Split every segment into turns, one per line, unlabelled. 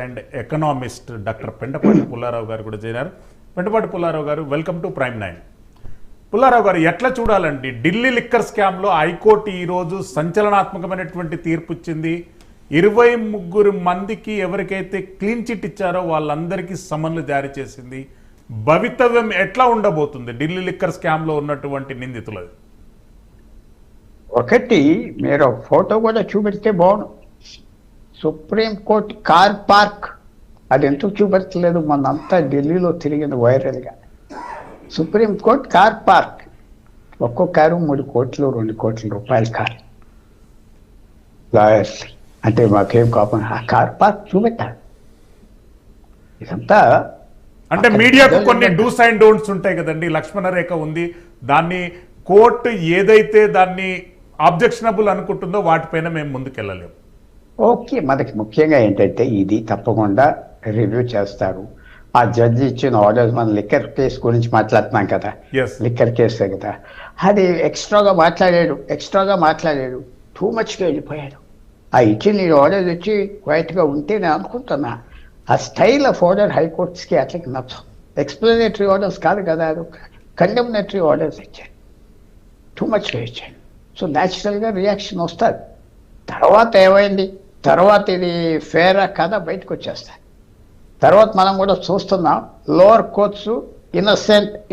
And economist doctor Pentapati Pullarao గారు కూడా చేరారు. పెంటపాటి పుల్లారావు గారు, వెల్కమ్ టు ప్రైమ్ 9. పుల్లారావు గారు, ఎట్లా చూడాలండి ఢిల్లీ లిక్కర్ స్కామ్లో హైకోర్టు ఈరోజు సంచలనాత్మకమైనటువంటి తీర్పు ఇచ్చింది. 23 మందికి ఎవరికైతే క్లీన్ చిట్ ఇచ్చారో వాళ్ళందరికీ సమన్లు జారీ చేసింది. భవితవ్యం ఎట్లా ఉండబోతుంది ఢిల్లీ లిక్కర్ స్కామ్లో ఉన్నటువంటి నిందితులది?
ఒకటి మీరు ఫోటో కూడా చూపెడితే బాగుండు. సుప్రీంకోర్టు కార్ పార్క్ అది ఎందుకు చూపెట్టలేదు? మొన్నంతా ఢిల్లీలో తిరిగింది వైరల్గా. సుప్రీంకోర్టు కార్ పార్క్, ఒక్కో కారు 3 కోట్లు 2 కోట్ల రూపాయల కారు. లాయర్స్ అంటే మాకేం కోపం, ఆ కార్ పార్క్ చూపెట్టారు. ఇదంతా
అంటే మీడియాకు కొన్ని డూస్ అండ్ డోంట్స్ ఉంటాయి కదండి. లక్ష్మణ రేఖ ఉంది, దాన్ని కోర్టు ఏదైతే దాన్ని ఆబ్జెక్షనబుల్ అనుకుంటుందో వాటిపైన మేము ముందుకెళ్ళలేము.
ఓకే, మనకి ముఖ్యంగా ఏంటంటే ఇది తప్పకుండా రివ్యూ చేస్తారు. ఆ జడ్జి ఇచ్చిన ఆర్డర్స్, మన లిక్కర్ కేసు గురించి మాట్లాడుతున్నాం కదా, లిక్కర్ కేసే కదా, అది ఎక్స్ట్రాగా మాట్లాడాడు, టూ మచ్గా వెళ్ళిపోయాడు. ఆ ఇచ్చిన ఆర్డర్స్ ఇచ్చి క్వైట్గా ఉంటే నేను అనుకుంటున్నా ఆ స్టైల్ ఆఫ్ ఆర్డర్ హైకోర్ట్స్కి అట్లకి నచ్చం. ఎక్స్ప్లెనేటరీ ఆర్డర్స్ కాదు కదా, అది కండెమ్నేటరీ ఆర్డర్స్ ఇచ్చాడు, టూ మచ్గా ఇచ్చాడు. సో న్యాచురల్గా రియాక్షన్ వస్తుంది. తర్వాత ఏమైంది, తర్వాత ఇది ఫేరా కదా బయటకు వచ్చేస్తాయి. తర్వాత మనం కూడా చూస్తున్నాం, లోవర్ కోర్ట్స్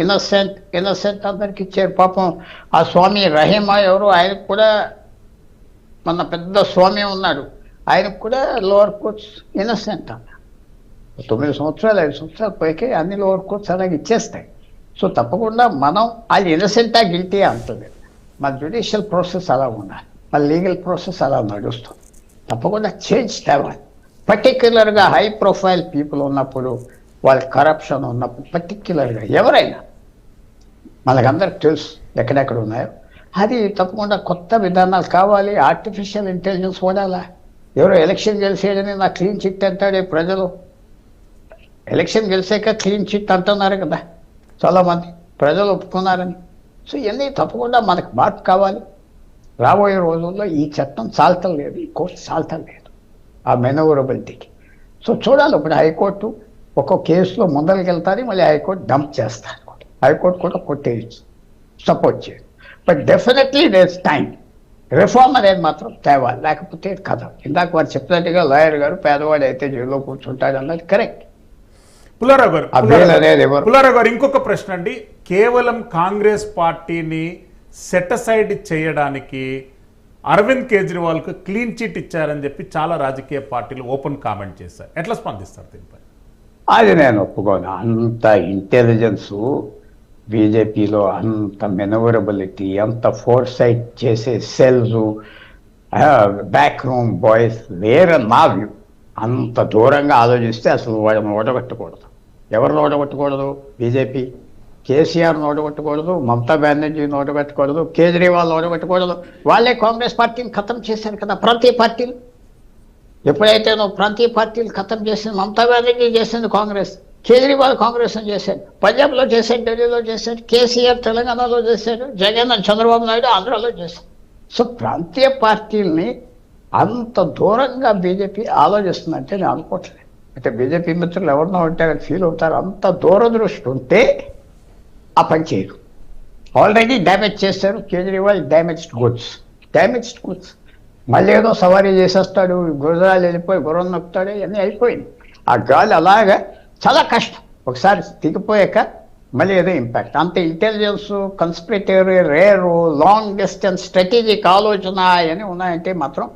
ఇన్నసెంట్ అందరికి ఇచ్చారు. పాపం ఆ స్వామి రహీమా ఎవరు, ఆయనకు కూడా మన పెద్ద స్వామి ఉన్నాడు, ఆయనకు కూడా లోవర్ కోర్ట్స్ ఇన్నసెంట్ అన్న 9 సంవత్సరాలు 5 సంవత్సరాల పైకి అన్ని లోవర్ కోర్ట్స్ అలాగే ఇచ్చేస్తాయి. సో తప్పకుండా మనం అది ఇన్నసెంటా గిల్టీ అంటుంది. మన జ్యుడిషియల్ ప్రాసెస్ అలా ఉండాలి, మన లీగల్ ప్రాసెస్ అలా నడుస్తుంది. తప్పకుండా చేంజ్ తేవాలి. పర్టిక్యులర్గా హై ప్రొఫైల్ పీపుల్ ఉన్నప్పుడు, వాళ్ళ కరప్షన్ ఉన్నప్పుడు, పర్టిక్యులర్గా ఎవరైనా మనకందరికి తెలుసు ఎక్కడెక్కడ ఉన్నాయో, అది తప్పకుండా కొత్త విధానాలు కావాలి. ఆర్టిఫిషియల్ ఇంటెలిజెన్స్ వాడాలా? ఎవరో ఎలక్షన్ గెలిచేయడని నా క్లీన్ చిట్ అంటాడే ప్రజలు. ఎలక్షన్ గెలిచాక క్లీన్ చిట్ అంటున్నారు కదా చాలామంది, ప్రజలు ఒప్పుకున్నారని. సో ఇవన్నీ తప్పకుండా మనకు మార్పు కావాలి. రాబోయే రోజుల్లో ఈ చట్టం చాలతలేదు, ఈ కోర్టు చాలతలేదు ఆ మెనోవరబిలిటీకి. సో చూడాలి. ఇప్పుడు హైకోర్టు ఒక్కో కేసులో ముందరికి వెళ్తారు, మళ్ళీ హైకోర్టు డంప్ చేస్తారు. హైకోర్టు కూడా కొట్టేయచ్చు, సపోర్ట్ చేయదు. But definitely there's time. Reform అనేది మాత్రం తేవాలి, లేకపోతే కదా ఇందాక వారు చెప్పినట్టుగా లాయర్ గారు పేదవాడు అయితే జైల్లో కూర్చుంటాడు అన్నది కరెక్ట్.
పుల్లారావు గారు, ఇంకొక ప్రశ్న అండి. కేవలం కాంగ్రెస్ పార్టీని సెటసైడ్ చేయడానికి అరవింద్ కేజ్రీవాల్కు క్లీన్ చిట్ ఇచ్చారని చెప్పి చాలా రాజకీయ పార్టీలు ఓపెన్ కామెంట్ చేశారు. ఎట్లా స్పందిస్తారు దీనిపై?
అది నేను ఒప్పుకోను. అంత ఇంటెలిజెన్సు బీజేపీలో, అంత మెనవరబిలిటీ, అంత ఫోర్సైట్ చేసే సెల్స్, బ్యాక్ రూమ్ బాయ్స్ వేరే నా వ్యూ. అంత దూరంగా ఆలోచిస్తే అసలు వాళ్ళని ఓడగొట్టకూడదు. ఎవరిని ఓడగొట్టకూడదు? బీజేపీ కేసీఆర్ని ఓడగొట్టకూడదు, మమతా బెనర్జీని ఓడగొట్టకూడదు, కేజ్రీవాల్ ఓడగొట్టకూడదు. వాళ్ళే కాంగ్రెస్ పార్టీని ఖతం చేశారు కదా, ప్రాంతీయ పార్టీలు. ఎప్పుడైతే నువ్వు ప్రాంతీయ పార్టీలు ఖతం చేసింది, మమతా బెనర్జీ చేసింది కాంగ్రెస్, కేజ్రీవాల్ కాంగ్రెస్ చేశాడు, పంజాబ్లో చేశాడు, ఢిల్లీలో చేశాడు, కేసీఆర్ తెలంగాణలో చేశాడు, జగన్ చంద్రబాబు నాయుడు ఆంధ్రాలో చేశాడు. సో ప్రాంతీయ పార్టీల్ని అంత దూరంగా బీజేపీ ఆలోచిస్తుందంటే నేను అనుకోవట్లేదు. అంటే బీజేపీ మిత్రులు ఎవరినో ఉంటే ఫీల్ అవుతారు. అంత దూరదృష్టి ఉంటే ఆ పని చేయరు. ఆల్రెడీ డ్యామేజ్ చేశారు కేజ్రీవాల్. డ్యామేజ్డ్ గుడ్స్ మళ్ళీ ఏదో సవారీ చేసేస్తాడు, గుజరాలు వెళ్ళిపోయి గుర్రం నొక్కుతాడు, ఇవన్నీ అయిపోయింది. ఆ గాలి అలాగా చాలా కష్టం. ఒకసారి దిగిపోయాక మళ్ళీ ఏదో ఇంపాక్ట్. అంత ఇంటెలిజెన్స్, కన్స్పిరేటరీ, రేరు, లాంగ్ డిస్టెన్స్ స్ట్రాటజిక్ ఆలోచన అని ఉన్నాయంటే మాత్రం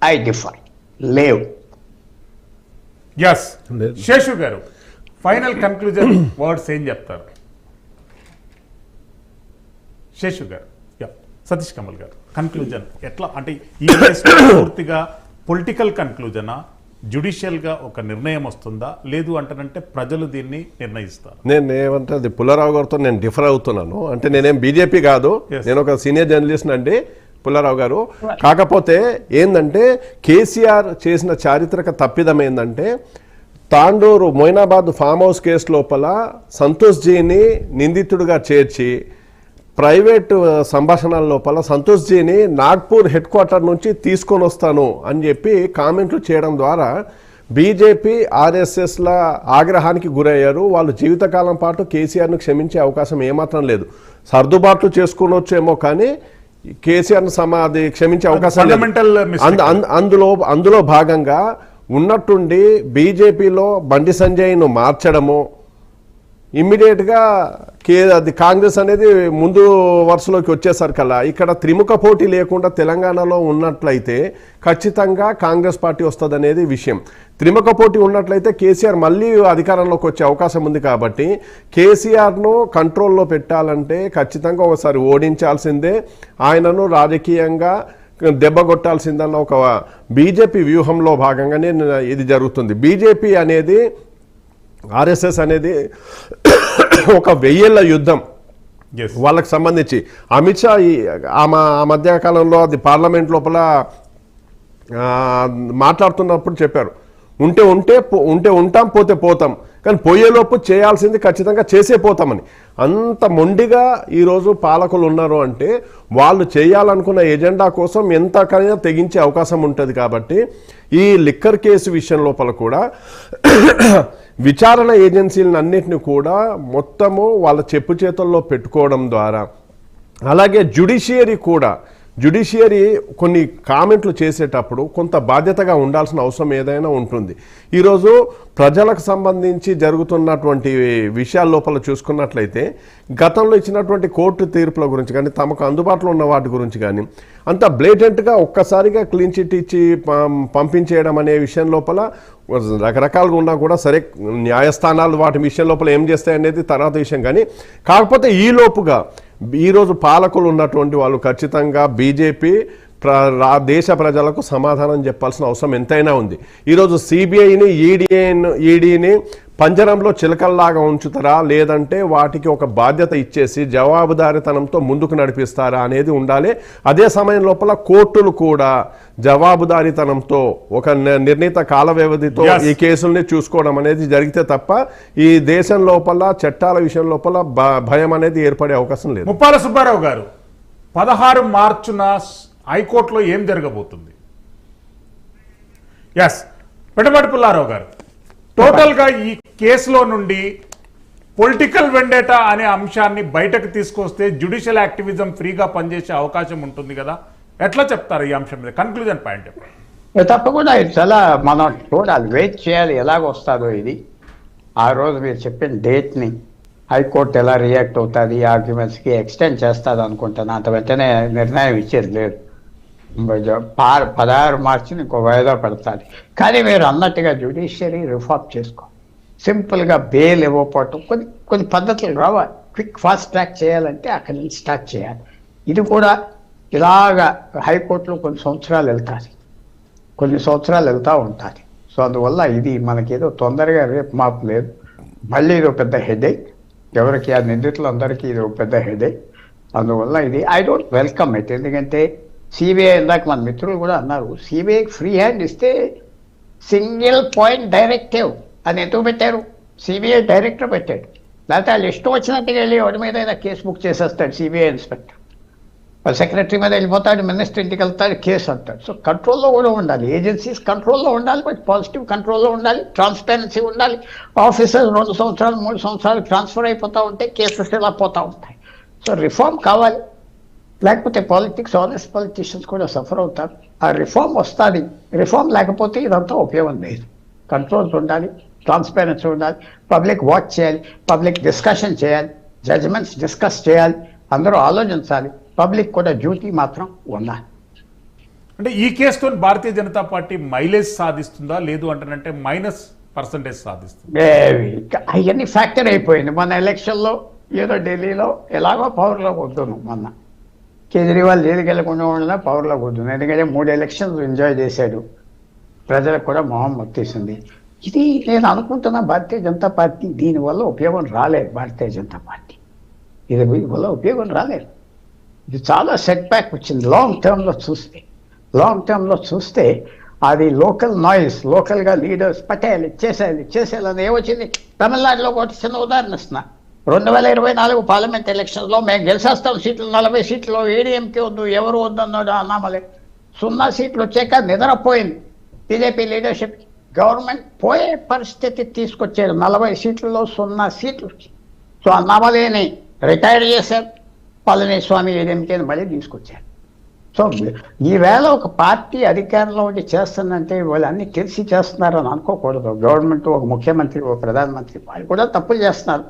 ఐ డిఫర్ లేవు.
ఎస్, శేషు గారు ఫైనల్ కన్క్లూజన్ వర్డ్స్ ఏం చెప్తారు? శేషు గారు, సతీష్ కమల్ గారు కన్క్లూజన్ ఎట్లా? అంటే ఈ పూర్తిగా పొలిటికల్ కన్క్లూజనా, జ్యుడిషియల్గా ఒక నిర్ణయం వస్తుందా, లేదు అంటానంటే ప్రజలు దీన్ని నిర్ణయిస్తారు?
నేను ఏమంటే అది పుల్లారావు గారితో నేను డిఫర్ అవుతున్నాను. అంటే నేనేం బీజేపీ కాదు, నేను ఒక సీనియర్ జర్నలిస్ట్ అండి పుల్లారావు గారు. కాకపోతే ఏంటంటే కేసీఆర్ చేసిన చారిత్రక తప్పిదం ఏంటంటే Tandur Moinabad farm house case లోపల సంతోష్ జీని నిందితుడిగా చేర్చి ప్రైవేటు సంభాషణల లోపల సంతోష్ జీని నాగ్పూర్ హెడ్ క్వార్టర్ నుంచి తీసుకొని వస్తాను అని చెప్పి కామెంట్లు చేయడం ద్వారా బీజేపీ ఆర్ఎస్ఎస్ల ఆగ్రహానికి గురయ్యారు. వాళ్ళు జీవితకాలం పాటు కేసీఆర్ను క్షమించే అవకాశం ఏమాత్రం లేదు. సర్దుబాట్లు చేసుకునొచ్చేమో కానీ కేసీఆర్ను అది క్షమించే అవకాశం లేదు. అందులో భాగంగా ఉన్నట్టుండి బీజేపీలో బండి సంజయ్ను మార్చడము, ఇమ్మీడియట్గా అది కాంగ్రెస్ అనేది ముందు వరుసలోకి వచ్చేసరికల్లా ఇక్కడ త్రిముఖ పోటీ లేకుండా తెలంగాణలో ఉన్నట్లయితే ఖచ్చితంగా కాంగ్రెస్ పార్టీ వస్తుంది అనేది విషయం. త్రిముఖ పోటీ ఉన్నట్లయితే కేసీఆర్ మళ్ళీ అధికారంలోకి వచ్చే అవకాశం ఉంది. కాబట్టి కేసీఆర్ను కంట్రోల్లో పెట్టాలంటే ఖచ్చితంగా ఒకసారి ఓడించాల్సిందే, ఆయనను రాజకీయంగా దెబ్బ కొట్టాల్సిందన్న ఒక బీజేపీ వ్యూహంలో భాగంగానే ఇది జరుగుతుంది. బీజేపీ అనేది ఆర్ఎస్ఎస్ అనేది ఒక 1000 ఏళ్ల యుద్ధం వాళ్ళకి సంబంధించి. అమిత్ షా ఆ మధ్యకాలంలో అది పార్లమెంట్ లోపల మాట్లాడుతున్నప్పుడు చెప్పారు, ఉంటే ఉంటాం, పోతే పోతాం, కానీ పోయేలోపు చేయాల్సింది ఖచ్చితంగా చేసే పోతామని. అంత మొండిగా ఈరోజు పాలకులు ఉన్నారు అంటే వాళ్ళు చేయాలనుకున్న ఎజెండా కోసం ఎంతకైనా తెగించే అవకాశం ఉంటుంది. కాబట్టి ఈ లిక్కర్ కేసు విషయం లోపల కూడా విచారణ ఏజెన్సీలను అన్నిటిని కూడా మొత్తము వాళ్ళ చెప్పు చేతుల్లో పెట్టుకోవడం ద్వారా, అలాగే జ్యుడిషియరీ కొన్ని కామెంట్లు చేసేటప్పుడు కొంత బాధ్యతగా ఉండాల్సిన అవసరం ఏదైనా ఉంటుంది. ఈరోజు ప్రజలకు సంబంధించి జరుగుతున్నటువంటి విషయాల లోపల చూసుకున్నట్లయితే గతంలో ఇచ్చినటువంటి కోర్టు తీర్పుల గురించి కానీ, తమకు అందుబాటులో ఉన్న వాటి గురించి కానీ అంత బ్లేటెంట్గా ఒక్కసారిగా క్లీన్ చిట్ ఇచ్చి పంపించేయడం అనే విషయం లోపల రకరకాలుగా ఉన్నా కూడా సరే, న్యాయస్థానాలు వాటి విషయం లోపల ఏం చేస్తాయి అనేది తర్వాత విషయం. కానీ కాకపోతే ఈరోజు పాలకులు ఉన్నటువంటి వాళ్ళు ఖచ్చితంగా బీజేపీ దేశ ప్రజలకు సమాధానం చెప్పాల్సిన అవసరం ఎంతైనా ఉంది. ఈరోజు సిబిఐని ఈడీని పంజరంలో చిలకల్లాగా ఉంచుతారా, లేదంటే వాటికి ఒక బాధ్యత ఇచ్చేసి జవాబుదారీతనంతో ముందుకు నడిపిస్తారా అనేది ఉండాలి. అదే సమయం లోపల కోర్టులు కూడా జవాబుదారీతనంతో ఒక నిర్ణీత కాల వ్యవధితో ఈ కేసుల్ని చూసుకోవడం అనేది జరిగితే తప్ప ఈ దేశం లోపల చట్టాల విషయం లోపల భయం అనేది ఏర్పడే అవకాశం లేదు.
ముప్పాల సుబ్బారావు గారు, 16 మార్చున హైకోర్టులో ఏం జరగబోతుంది? పెంటపాటి పుల్లారావు గారు, టోటల్ గా ఈ కేసులో నుండి పొలిటికల్ వెండేటా అనే అంశాన్ని బయటకు తీసుకొస్తే జ్యుడిషియల్ యాక్టివిజం ఫ్రీగా పనిచేసే అవకాశం ఉంటుంది కదా, ఎట్లా చెప్తారు ఈ అంశం మీద? కన్క్లూజన్ పాయింట్ చెప్పండి.
తప్పకుండా ఇది చాలా మనం చూడాలి, వెయిట్ చేయాలి ఎలాగొస్తుందో ఇది. ఆ రోజు మీరు చెప్పిన డేట్ని హైకోర్టు ఎలా రియాక్ట్ అవుతుంది, ఆర్గ్యుమెంట్స్కి ఎక్స్టెండ్ చేస్తుంది అనుకుంటాను. అంత వెంటనే నిర్ణయం ఇచ్చేది లేదు. 16 మార్చిని ఇంకో వాయిదా పెడతాది. కానీ మీరు అన్నట్టుగా జ్యుడిషియరీ రిఫార్మ్ చేసుకో, సింపుల్గా బెయిల్ ఇవ్వకపోవటం, కొన్ని పద్ధతులు రావాలి. క్విక్ ఫాస్ట్ ట్రాక్ చేయాలంటే అక్కడి నుంచి స్టార్ట్ చేయాలి. ఇది కూడా ఇలాగా హైకోర్టులో కొన్ని సంవత్సరాలు వెళ్తూ ఉంటుంది. సో అందువల్ల ఇది మనకేదో తొందరగా రేపు మాపు లేదు. మళ్ళీ ఇది పెద్ద హెడేక్, ఎవరికి ఆ నిందితులందరికీ ఇది పెద్ద హెడేక్. అందువల్ల ఇది ఐ డోంట్ వెల్కమ్ ఇట్. ఎందుకంటే సిబిఐ ఇందాక మన మిత్రులు కూడా అన్నారు, సిబిఐకి ఫ్రీ హ్యాండ్ ఇస్తే సింగిల్ పాయింట్ డైరెక్టివ్ అని ఎందుకు పెట్టారు? సిబిఐ డైరెక్టర్ పెట్టాడు, లేకపోతే వాళ్ళు ఇష్టం వచ్చినట్టుగా వెళ్ళి ఎవరి మీద అయినా కేసు బుక్ చేసేస్తాడు సిబిఐ ఇన్స్పెక్టర్. సెక్రటరీ మీద వెళ్ళిపోతాడు, మినిస్టర్ ఇంటికి వెళ్తాడు, కేసు అంటాడు. సో కంట్రోల్లో కూడా ఉండాలి, ఏజెన్సీస్ కంట్రోల్లో ఉండాలి, బట్ పాజిటివ్ కంట్రోల్లో ఉండాలి, ట్రాన్స్పరెన్సీ ఉండాలి. ఆఫీసర్స్ 2 సంవత్సరాలు 3 సంవత్సరాలు ట్రాన్స్ఫర్ అయిపోతూ ఉంటాయి, కేసెస్ ఇలా పోతూ ఉంటాయి. సో రిఫార్మ్ కావాలి, లేకపోతే పాలిటిక్స్ ఆనెస్ట్ పొలిటీషియన్స్ కూడా సఫర్ అవుతారు. ఆ రిఫార్మ్ వస్తుంది. రిఫార్మ్ లేకపోతే ఇదంతా ఉపయోగం లేదు. కంట్రోల్స్ ఉండాలి, ట్రాన్స్పరెన్సీ ఉండాలి, పబ్లిక్ వాచ్ చేయాలి, పబ్లిక్ డిస్కషన్ చేయాలి, జడ్జిమెంట్స్ డిస్కస్ చేయాలి, అందరూ ఆలోచించాలి. పబ్లిక్ కూడా డ్యూటీ మాత్రం ఉండాలి.
అంటే ఈ కేసుతో భారతీయ జనతా పార్టీ మైలేజ్ సాధిస్తుందా, లేదు అంటే -% సాధిస్తుంది?
అవన్నీ ఫ్యాక్టర్ అయిపోయింది. మన ఎలక్షన్లో ఏదో ఢిల్లీలో ఎలాగో పవర్లో కూర్చున్నాం. మొన్న కేజ్రీవాల్ జైలుకి వెళ్ళకుండా ఉండగా పవర్లో కూర్చున్నాం. ఎందుకంటే 3 ఎలక్షన్స్ ఎంజాయ్ చేశాడు, ప్రజలకు కూడా మొహం మొత్తేసింది. ఇది నేను అనుకుంటున్నా భారతీయ జనతా పార్టీ దీనివల్ల ఉపయోగం రాలేదు. భారతీయ జనతా పార్టీ దీనివల్ల ఉపయోగం రాలేదు. ఇది చాలా సెట్ బ్యాక్ వచ్చింది. లాంగ్ టర్మ్లో చూస్తే అది లోకల్ నాయిస్, లోకల్గా లీడర్స్ పటేల్ ఇచ్చేసేయాలని ఏమొచ్చింది? తమిళనాడులో ఒక చిన్న ఉదాహరణ ఇస్తున్నా. 2024 పార్లమెంట్ ఎలక్షన్స్లో మేము గెలిచేస్తాం సీట్లు, 40 సీట్లు, ఏడీఎంకే వద్దు, ఎవరు వద్దన్నాడు అన్నామలే. 0 సీట్లు వచ్చాక నిద్రపోయింది బీజేపీ లీడర్షిప్. గవర్నమెంట్ పోయే పరిస్థితి తీసుకొచ్చారు. 40 సీట్లలో 0 సీట్లు. సో నవలేని రిటైర్ చేశారు, పళనిస్వామి ఏదైతే మళ్ళీ తీసుకొచ్చారు. సో ఈవేళ ఒక పార్టీ అధికారంలో ఉండి చేస్తుందంటే వాళ్ళు అన్ని తెలిసి చేస్తున్నారని అనుకోకూడదు. గవర్నమెంట్, ఒక ముఖ్యమంత్రి, ఒక ప్రధానమంత్రి వాళ్ళు కూడా తప్పులు చేస్తున్నారు.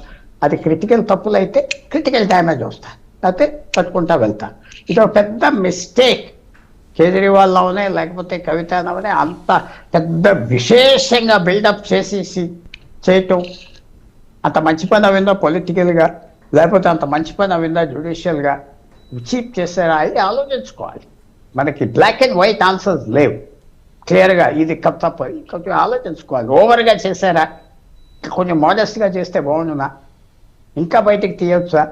అది క్రిటికల్ తప్పులు అయితే క్రిటికల్ డ్యామేజ్ వస్తాయి, అయితే పట్టుకుంటా వెళ్తారు. ఇది ఒక పెద్ద మిస్టేక్. కేజ్రీవాల్ అవనే లేకపోతే కవిత అవనే అంత పెద్ద విశేషంగా బిల్డప్ చేసేసి చేయటం, అంత మంచి పని అవిందో పొలిటికల్గా, లేకపోతే అంత మంచి పని అవిందా జ్యుడిషియల్గా చీప్ చేశారా అది ఆలోచించుకోవాలి. మనకి బ్లాక్ అండ్ వైట్ ఆన్సర్స్ లేవు క్లియర్గా, ఇది తప్ప కొంచెం ఆలోచించుకోవాలి. ఓవర్గా చేశారా, కొంచెం మోడెస్ట్గా చేస్తే బాగుండునా, ఇంకా బయటికి తీయవచ్చా,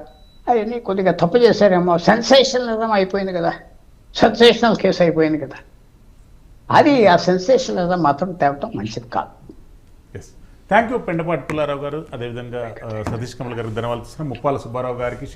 అవన్నీ కొద్దిగా తప్పు చేశారేమో. సెన్సేషనలిజం అయిపోయింది కదా, సెన్సేషనల్ కేసు అయిపోయింది కదా, అది ఆ సెన్సేషనలిజం మాత్రం తేవటం మంచిది కాదు.
థ్యాంక్ యూ పెండపాటి పుల్లారావు గారు, అదేవిధంగా సతీష్ కమల్ గారికి ధన్యవాదాలు. ముప్పాల సుబ్బారావు గారికి